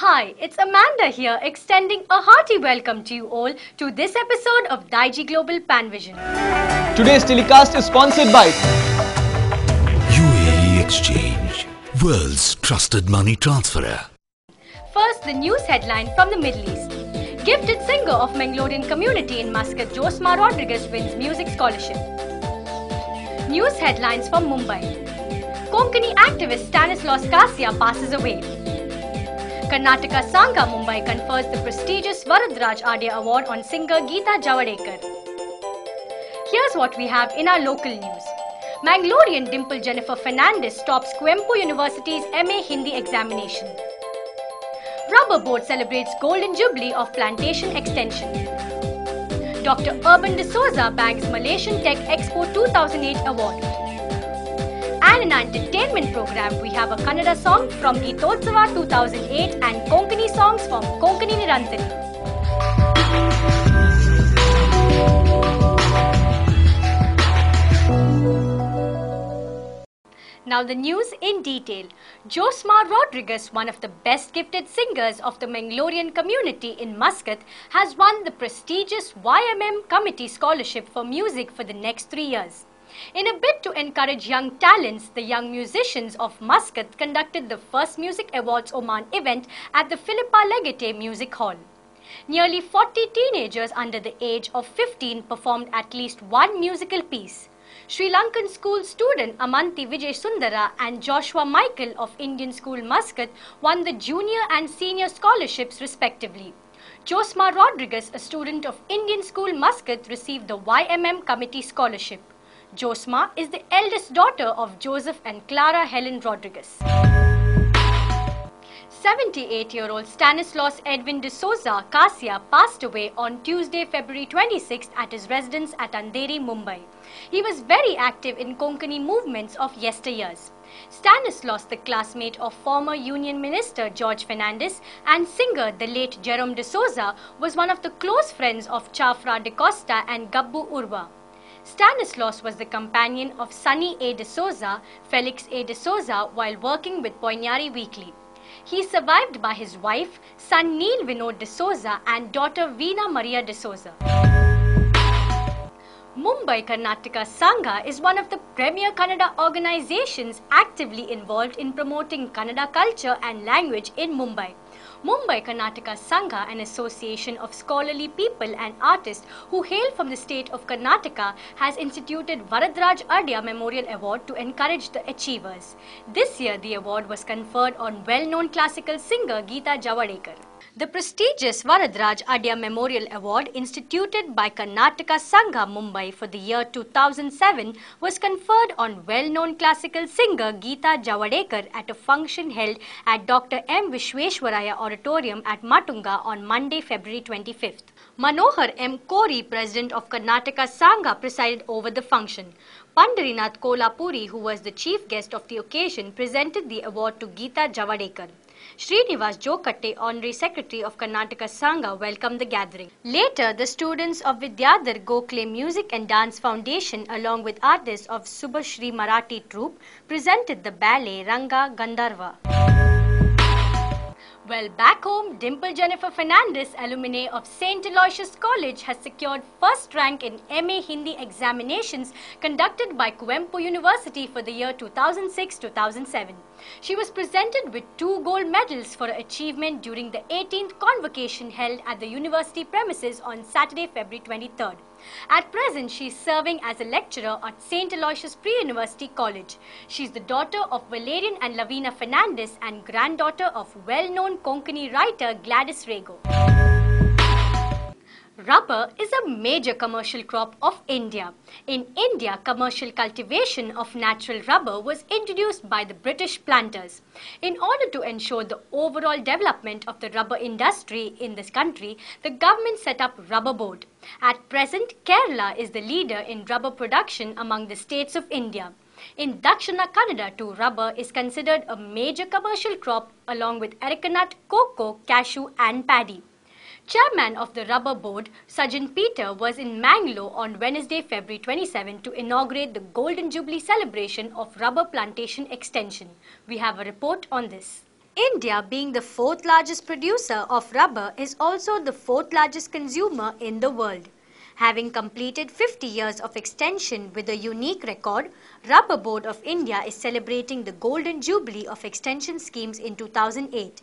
Hi, it's Amanda here, extending a hearty welcome to you all to this episode of Digi Global Panvision. Today's telecast is sponsored by UAE Exchange, world's trusted money transferer. First, the news headline from the Middle East. Gifted singer of Mangalorean community in Muscat, Josma Rodriguez wins music scholarship. News headlines from Mumbai. Konkani activist Stanislaus Kasia passes away. Karnataka Sangha Mumbai confers the prestigious Varadraj Adya Award on singer Geeta Javadekar. Here's what we have in our local news. Mangalorean Dimple Jennifer Fernandez tops Coimbatore University's MA Hindi examination. Rubber Board celebrates Golden Jubilee of Plantation Extension. Dr. Urban D'Souza bags Malaysian Tech Expo 2008 award. And in our entertainment program, we have a Kannada song from Geetotsava 2008 and Konkani songs from Konkani Nirantari. Now the news in detail. Josma Rodriguez, one of the best gifted singers of the Mangalorean community in Muscat, has won the prestigious YMM Committee Scholarship for Music for the next 3 years. In a bid to encourage young talents, the young musicians of Muscat conducted the first Music Awards Oman event at the Philippa Legate Music Hall. Nearly 40 teenagers under the age of 15 performed at least one musical piece. Sri Lankan school student Amanti Vijay Sundara and Joshua Michael of Indian School Muscat won the junior and senior scholarships respectively. Josma Rodriguez, a student of Indian School Muscat, received the YMM Committee Scholarship. Josma is the eldest daughter of Joseph and Clara Helen Rodriguez. 78-year-old Stanislaus Edwin D'Souza Kasia passed away on Tuesday, February 26th at his residence at Andheri, Mumbai. He was very active in Konkani movements of yesteryears. Stanislaus, the classmate of former Union Minister George Fernandes and singer the late Jerome D'Souza, was one of the close friends of Chafra D'Costa and Gabbu Urwa. Stanislaus was the companion of Sunny A. D'Souza, Felix A. D'Souza while working with Poignari Weekly. He is survived by his wife, son Neil Vinod D'Souza and daughter Veena Maria D'Souza. Mumbai Karnataka Sangha is one of the premier Kannada organizations actively involved in promoting Kannada culture and language in Mumbai. Mumbai Karnataka Sangha, an association of scholarly people and artists who hail from the state of Karnataka, has instituted Varadraj Adya Memorial Award to encourage the achievers. This year, the award was conferred on well-known classical singer Geeta Javadekar. The prestigious Varadraj Adya Memorial Award, instituted by Karnataka Sangha Mumbai for the year 2007, was conferred on well-known classical singer Geeta Javadekar at a function held at Dr. M. Vishweshwaraya Auditorium at Matunga on Monday, February 25th. Manohar M. Kori, President of Karnataka Sangha, presided over the function. Pandarinath Kolapuri, who was the chief guest of the occasion, presented the award to Geeta Javadekar. Srinivas Jokatte, Honorary Secretary of Karnataka Sangha, welcomed the gathering. Later, the students of Vidyadhar Gokhale Music and Dance Foundation, along with artists of Subhashri Marathi Troupe, presented the ballet Ranga Gandharva. Well, back home, Dimple Jennifer Fernandez, alumni of St. Aloysius College, has secured first rank in MA Hindi examinations conducted by Coimbatore University for the year 2006-2007. She was presented with 2 gold medals for her achievement during the 18th convocation held at the university premises on Saturday, February 23rd. At present, she is serving as a lecturer at St. Aloysius Pre-University College. She is the daughter of Valerian and Lavina Fernandez and granddaughter of well-known Konkani writer Gladys Rego. Rubber is a major commercial crop of India. In India, commercial cultivation of natural rubber was introduced by the British planters. In order to ensure the overall development of the rubber industry in this country, the government set up Rubber Board. At present, Kerala is the leader in rubber production among the states of India. In Dakshina Kannada too, rubber is considered a major commercial crop along with arecanut, cocoa, cashew and paddy. Chairman of the Rubber Board, Sajan Peter, was in Mangalore on Wednesday, February 27 to inaugurate the Golden Jubilee celebration of rubber plantation extension. We have a report on this. India, being the fourth largest producer of rubber, is also the fourth largest consumer in the world. Having completed 50 years of extension with a unique record, Rubber Board of India is celebrating the Golden Jubilee of extension schemes in 2008.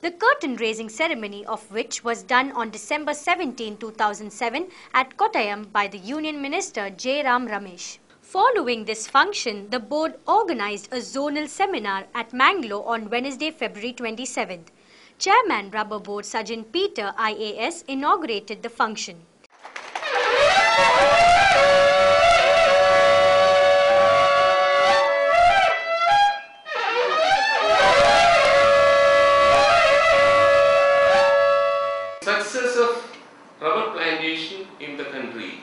The curtain-raising ceremony of which was done on December 17, 2007 at Kottayam by the Union Minister J. Ram Ramesh. Following this function, the board organized a zonal seminar at Mangalore on Wednesday, February 27th. Chairman Rubber Board Sajjan Peter IAS inaugurated the function. Success of rubber plantation in the country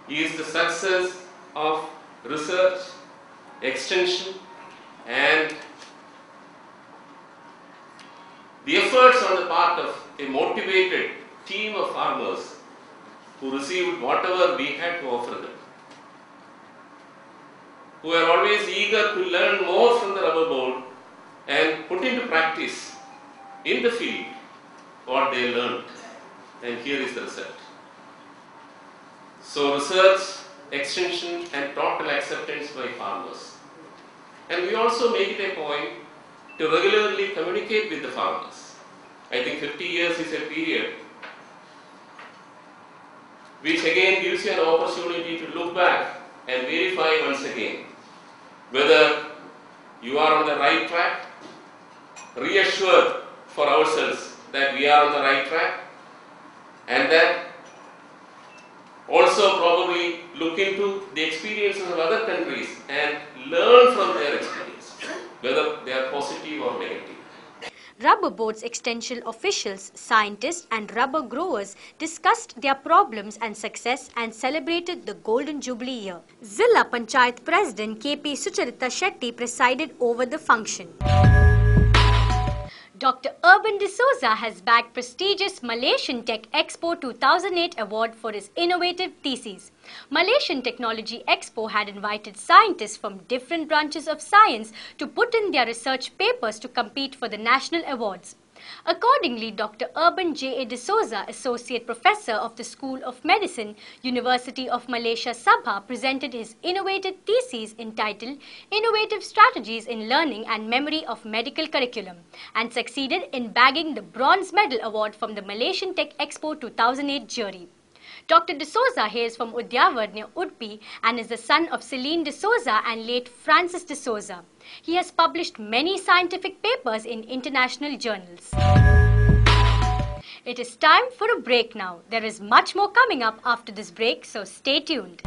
is the success of research, extension and the efforts on the part of a motivated team of farmers who received whatever we had to offer them, who are always eager to learn more from the rubber board and put into practice in the field what they learned, and here is the result. So research, extension and total acceptance by farmers. And we also make it a point to regularly communicate with the farmers. I think 50 years is a period which again gives you an opportunity to look back and verify once again whether you are on the right track, reassure for ourselves that we are on the right track, and that also probably look into the experiences of other countries and learn from their experience, whether they are positive or negative. Rubber Board's extension officials, scientists and rubber growers discussed their problems and success and celebrated the Golden Jubilee year. Zilla Panchayat President KP Sucharita Shetty presided over the function. Dr. Urban D'Souza has bagged prestigious Malaysian Tech Expo 2008 award for his innovative thesis. Malaysian Technology Expo had invited scientists from different branches of science to put in their research papers to compete for the national awards. Accordingly, Dr. Urban J. A. D'Souza, Associate Professor of the School of Medicine, University of Malaysia Sabah, presented his innovative thesis entitled Innovative Strategies in Learning and Memory of Medical Curriculum and succeeded in bagging the Bronze Medal Award from the Malaysian Tech Expo 2008 jury. Dr. D'Souza hails from Udyawar near Udpi and is the son of Celine D'Souza and late Francis D'Souza. He has published many scientific papers in international journals. It is time for a break now. There is much more coming up after this break, so stay tuned.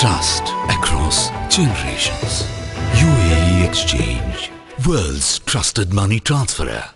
Trust across generations. UAE Exchange, world's trusted money transferer.